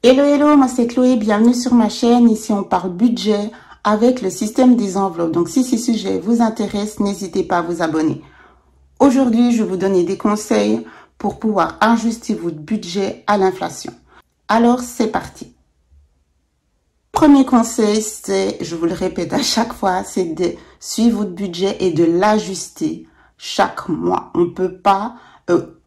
Hello, hello, moi c'est Chloé, bienvenue sur ma chaîne. Ici on parle budget avec le système des enveloppes. Donc si ces sujets vous intéressent, n'hésitez pas à vous abonner. Aujourd'hui, je vais vous donner des conseils pour pouvoir ajuster votre budget à l'inflation. Alors c'est parti. Premier conseil, c'est, je vous le répète à chaque fois, c'est de suivre votre budget et de l'ajuster chaque mois. On ne peut pas,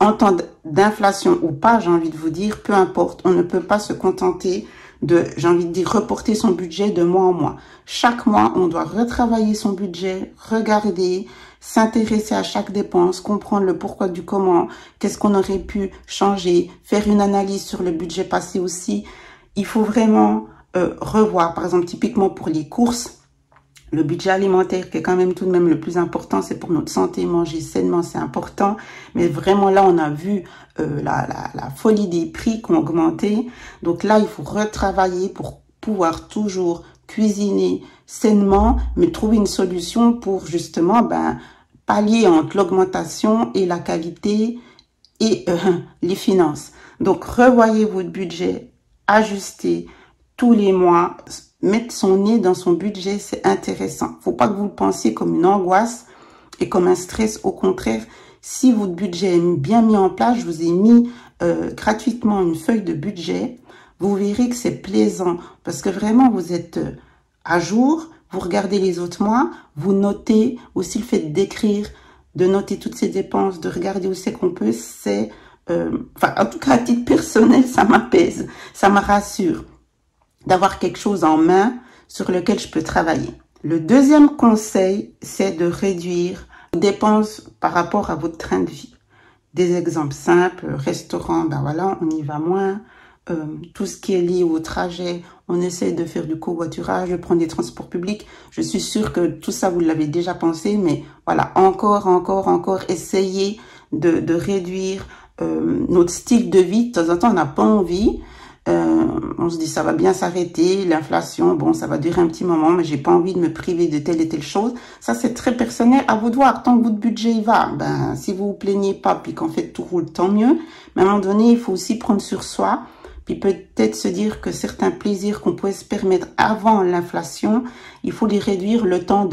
en temps d'inflation ou pas, j'ai envie de vous dire, peu importe, on ne peut pas se contenter de, j'ai envie de dire, reporter son budget de mois en mois. Chaque mois, on doit retravailler son budget, regarder, s'intéresser à chaque dépense, comprendre le pourquoi du comment, qu'est-ce qu'on aurait pu changer, faire une analyse sur le budget passé aussi. Il faut vraiment revoir, par exemple, typiquement pour les courses, le budget alimentaire qui est quand même tout de même le plus important, c'est pour notre santé, manger sainement, c'est important. Mais vraiment là, on a vu la folie des prix qui ont augmenté. Donc là, il faut retravailler pour pouvoir toujours cuisiner sainement, mais trouver une solution pour justement pallier entre l'augmentation et la qualité et les finances. Donc revoyez votre budget, ajustez tous les mois. Mettre son nez dans son budget, c'est intéressant. Faut pas que vous le pensiez comme une angoisse et comme un stress. Au contraire, si votre budget est bien mis en place, je vous ai mis gratuitement une feuille de budget. Vous verrez que c'est plaisant parce que vraiment, vous êtes à jour. Vous regardez les autres mois, vous notez aussi le fait d'écrire, de noter toutes ces dépenses, de regarder où c'est qu'on peut. C'est, en tout cas, à titre personnel, ça m'apaise, ça me rassure d'avoir quelque chose en main sur lequel je peux travailler. Le deuxième conseil, c'est de réduire les dépenses par rapport à votre train de vie. Des exemples simples, restaurant, voilà, on y va moins. Tout ce qui est lié au trajet, on essaie de faire du covoiturage, de prendre des transports publics. Je suis sûre que tout ça, vous l'avez déjà pensé, mais voilà, encore, essayez de réduire notre style de vie. De temps en temps, on n'a pas envie. On se dit ça va bien s'arrêter, l'inflation, bon ça va durer un petit moment, mais j'ai pas envie de me priver de telle et telle chose. Ça c'est très personnel, à vous de voir. Tant que votre budget y va, si vous vous plaignez pas puis qu'en fait tout roule, tant mieux. Mais à un moment donné, il faut aussi prendre sur soi, puis peut-être se dire que certains plaisirs qu'on pouvait se permettre avant l'inflation, il faut les réduire le temps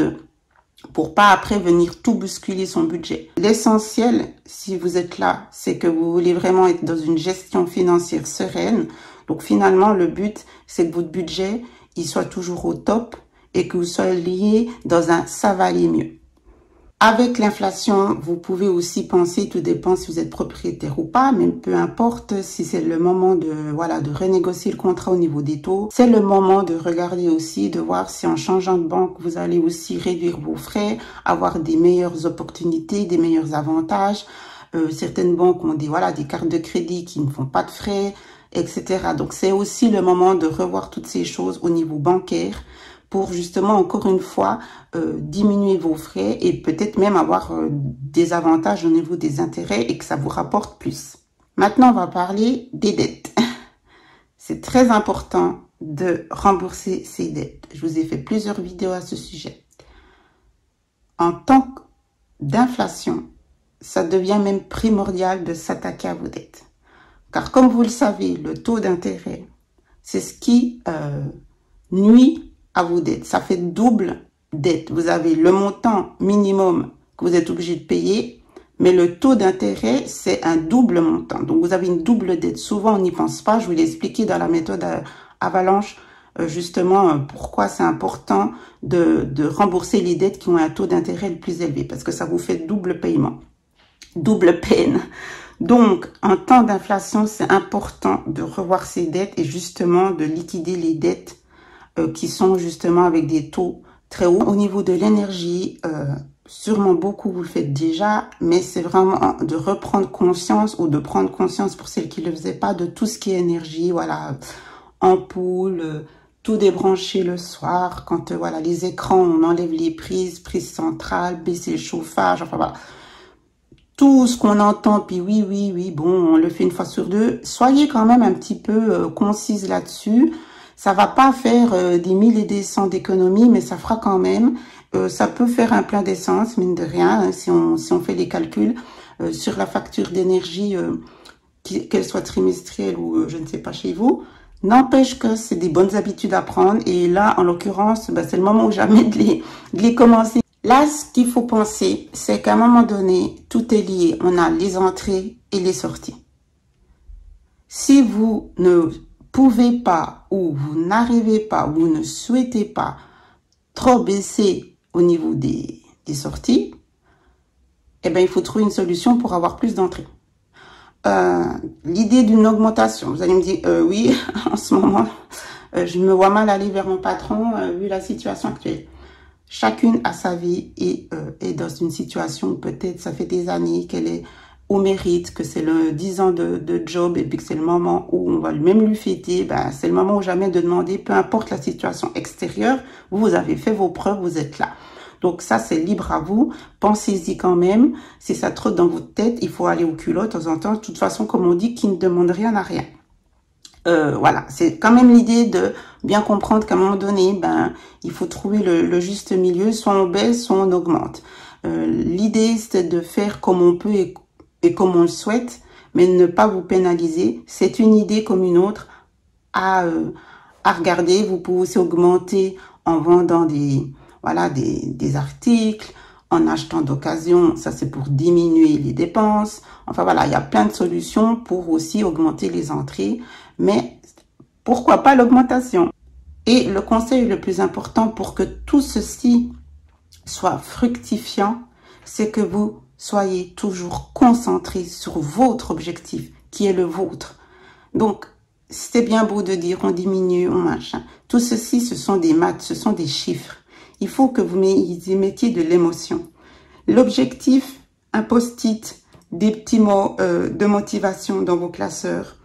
pour pas après venir tout bousculer son budget. L'essentiel, si vous êtes là, c'est que vous voulez vraiment être dans une gestion financière sereine. Donc finalement, le but, c'est que votre budget, il soit toujours au top et que vous soyez dans un ça va aller mieux. Avec l'inflation, vous pouvez aussi penser, tout dépend si vous êtes propriétaire ou pas, mais peu importe si c'est le moment de renégocier le contrat au niveau des taux. C'est le moment de regarder aussi, de voir si en changeant de banque, vous allez aussi réduire vos frais, avoir des meilleures opportunités, des meilleurs avantages. Certaines banques ont des cartes de crédit qui ne font pas de frais, etc. Donc c'est aussi le moment de revoir toutes ces choses au niveau bancaire, pour justement, encore une fois, diminuer vos frais et peut-être même avoir des avantages au niveau des intérêts et que ça vous rapporte plus. Maintenant, on va parler des dettes. C'est très important de rembourser ses dettes. Je vous ai fait plusieurs vidéos à ce sujet. En temps d'inflation, ça devient même primordial de s'attaquer à vos dettes. Car comme vous le savez, le taux d'intérêt, c'est ce qui nuit à vos dettes. Ça fait double dette. Vous avez le montant minimum que vous êtes obligé de payer, mais le taux d'intérêt, c'est un double montant. Donc, vous avez une double dette. Souvent, on n'y pense pas. Je vous l'ai expliqué dans la méthode Avalanche, justement, pourquoi c'est important de rembourser les dettes qui ont un taux d'intérêt le plus élevé, parce que ça vous fait double paiement, double peine. Donc, en temps d'inflation, c'est important de revoir ses dettes et justement de liquider les dettes qui sont justement avec des taux très hauts. Au niveau de l'énergie, sûrement beaucoup vous le faites déjà, mais c'est vraiment de reprendre conscience ou de prendre conscience pour celles qui ne le faisaient pas de tout ce qui est énergie, ampoule, tout débrancher le soir, quand les écrans, on enlève les prises centrales, baisser le chauffage, tout ce qu'on entend, puis oui, bon, on le fait une fois sur deux. Soyez quand même un petit peu concise là-dessus. Ça va pas faire des 1000 et des cents d'économies, mais ça fera quand même. Ça peut faire un plein d'essence, mine de rien, hein, si on fait les calculs sur la facture d'énergie, qu'elle soit trimestrielle ou je ne sais pas chez vous. N'empêche que c'est des bonnes habitudes à prendre. Et là, en l'occurrence, c'est le moment ou jamais de les commencer. Là, ce qu'il faut penser, c'est qu'à un moment donné, tout est lié. On a les entrées et les sorties. Si vous ne pouvez pas ou vous n'arrivez pas ou vous ne souhaitez pas trop baisser au niveau des sorties, eh bien, il faut trouver une solution pour avoir plus d'entrées. L'idée d'une augmentation, vous allez me dire, oui, en ce moment, je me vois mal aller vers mon patron vu la situation actuelle. Chacune a sa vie et est dans une situation où peut-être ça fait des années qu'elle est au mérite, que c'est le 10 ans de job et puis que c'est le moment où on va même lui fêter, c'est le moment ou jamais de demander, peu importe la situation extérieure, vous avez fait vos preuves, vous êtes là. Donc ça, c'est libre à vous. Pensez-y quand même. Si ça trotte dans votre tête, il faut aller au culot de temps en temps. De toute façon, comme on dit, qui ne demande rien n'a rien. Voilà, c'est quand même l'idée de bien comprendre qu'à un moment donné, il faut trouver le juste milieu. Soit on baisse, soit on augmente. L'idée, c'est de faire comme on peut et comme on le souhaite, mais ne pas vous pénaliser. C'est une idée comme une autre à regarder. Vous pouvez aussi augmenter en vendant des articles, en achetant d'occasion, ça c'est pour diminuer les dépenses. Enfin voilà, il y a plein de solutions pour aussi augmenter les entrées, mais pourquoi pas l'augmentation? Et le conseil le plus important pour que tout ceci soit fructifiant, c'est que vous soyez toujours concentré sur votre objectif, qui est le vôtre. Donc, c'est bien beau de dire on diminue, on machin. Tout ceci, ce sont des maths, ce sont des chiffres. Il faut que vous mettiez de l'émotion. L'objectif, un post-it, des petits mots de motivation dans vos classeurs,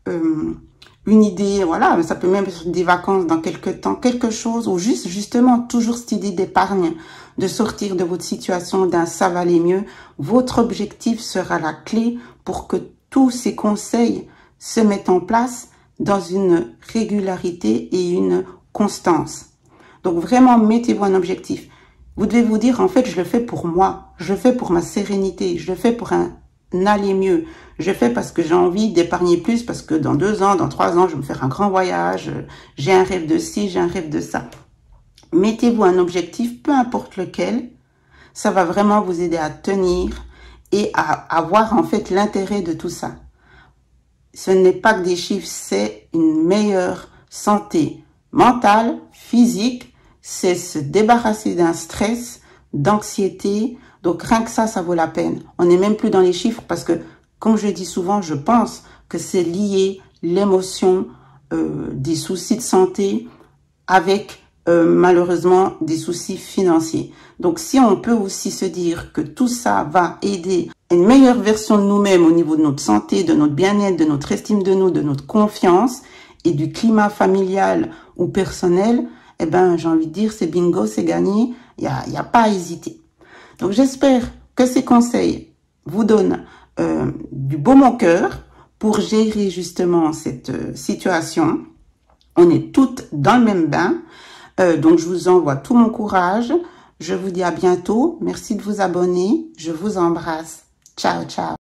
une idée, voilà, ça peut même être des vacances dans quelques temps, quelque chose, ou justement, toujours cette idée d'épargne, de sortir de votre situation, d'un ça va aller mieux. Votre objectif sera la clé pour que tous ces conseils se mettent en place dans une régularité et une constance. Donc vraiment, mettez-vous un objectif. Vous devez vous dire, en fait, je le fais pour moi. Je le fais pour ma sérénité. Je le fais pour un aller mieux. Je le fais parce que j'ai envie d'épargner plus, parce que dans 2 ans, dans 3 ans, je vais me faire un grand voyage. J'ai un rêve de ci, j'ai un rêve de ça. Mettez-vous un objectif, peu importe lequel. Ça va vraiment vous aider à tenir et à avoir en fait l'intérêt de tout ça. Ce n'est pas que des chiffres, c'est une meilleure santé mentale, physique, c'est se débarrasser d'un stress, d'anxiété. Donc rien que ça vaut la peine. On n'est même plus dans les chiffres parce que, comme je dis souvent, je pense que c'est lié l'émotion, des soucis de santé avec malheureusement des soucis financiers. Donc si on peut aussi se dire que tout ça va aider à une meilleure version de nous-mêmes au niveau de notre santé, de notre bien-être, de notre estime de nous, de notre confiance et du climat familial ou personnel, eh ben, j'ai envie de dire, c'est bingo, c'est gagné. Il y a pas à hésiter. Donc, j'espère que ces conseils vous donnent du baume au cœur pour gérer justement cette situation. On est toutes dans le même bain. Donc, je vous envoie tout mon courage. Je vous dis à bientôt. Merci de vous abonner. Je vous embrasse. Ciao, ciao.